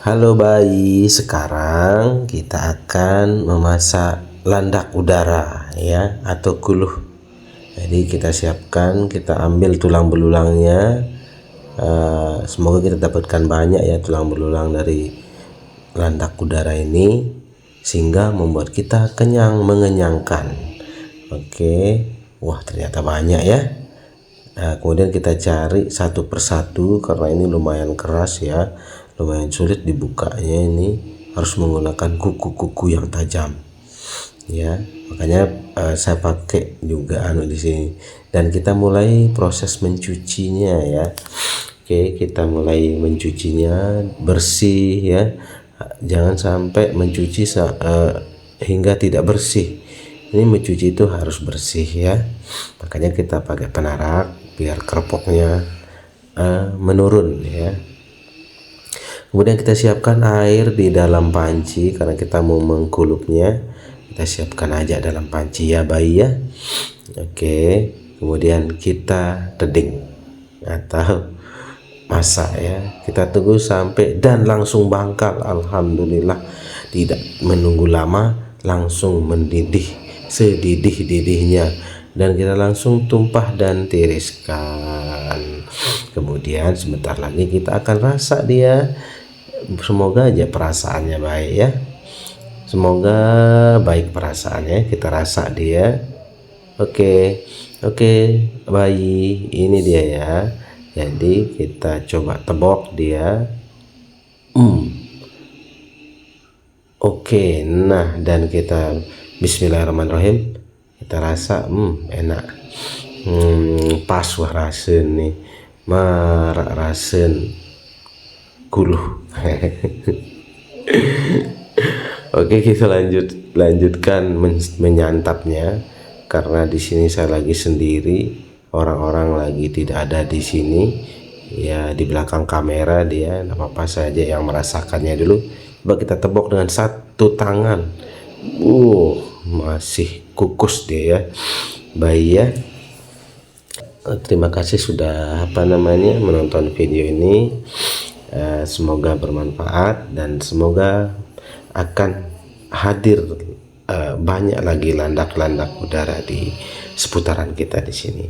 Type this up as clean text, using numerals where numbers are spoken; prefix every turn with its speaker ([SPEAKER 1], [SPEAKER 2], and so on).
[SPEAKER 1] Halo bayi, sekarang kita akan memasak landak udara ya, atau kuluh. Jadi kita siapkan, kita ambil tulang belulangnya. Semoga kita dapatkan banyak ya tulang belulang dari landak udara ini, sehingga membuat kita kenyang, mengenyangkan. Oke, wah ternyata banyak ya. Nah, kemudian kita cari satu persatu karena ini lumayan keras ya, lumayan sulit dibukanya. Ini harus menggunakan kuku-kuku yang tajam ya, makanya saya pakai juga di sini. Dan kita mulai proses mencucinya ya. Oke, kita mulai mencucinya bersih ya, jangan sampai mencuci hingga tidak bersih. Ini mencuci itu harus bersih ya, makanya kita pakai penarak biar kerupuknya menurun ya. Kemudian kita siapkan air di dalam panci karena kita mau mengkulupnya. Kita siapkan aja dalam panci ya bayi ya. Oke, kemudian kita teding atau masak ya. Kita tunggu sampai dan langsung bangkal. Alhamdulillah, tidak menunggu lama, langsung mendidih sedidih-didihnya, dan kita langsung tumpah dan tiriskan. Kemudian sebentar lagi kita akan rasa dia. Semoga aja perasaannya baik ya, semoga baik perasaannya. Kita rasa dia. Oke bayi, ini dia ya. Jadi kita coba tebok dia. Oke, nah dan kita bismillahirrahmanirrahim, kita rasa enak. Pas wah rasen nih, marak rasen kuluh. Oke, kita lanjutkan menyantapnya karena di sini saya lagi sendiri, orang-orang lagi tidak ada di sini ya, di belakang kamera dia. Nggak apa-apa, saja yang merasakannya dulu. Coba kita tebok dengan satu tangan. Masih kukus dia ya bayi ya. Terima kasih sudah menonton video ini. Semoga bermanfaat dan semoga akan hadir banyak lagi landak-landak udara di seputaran kita di sini.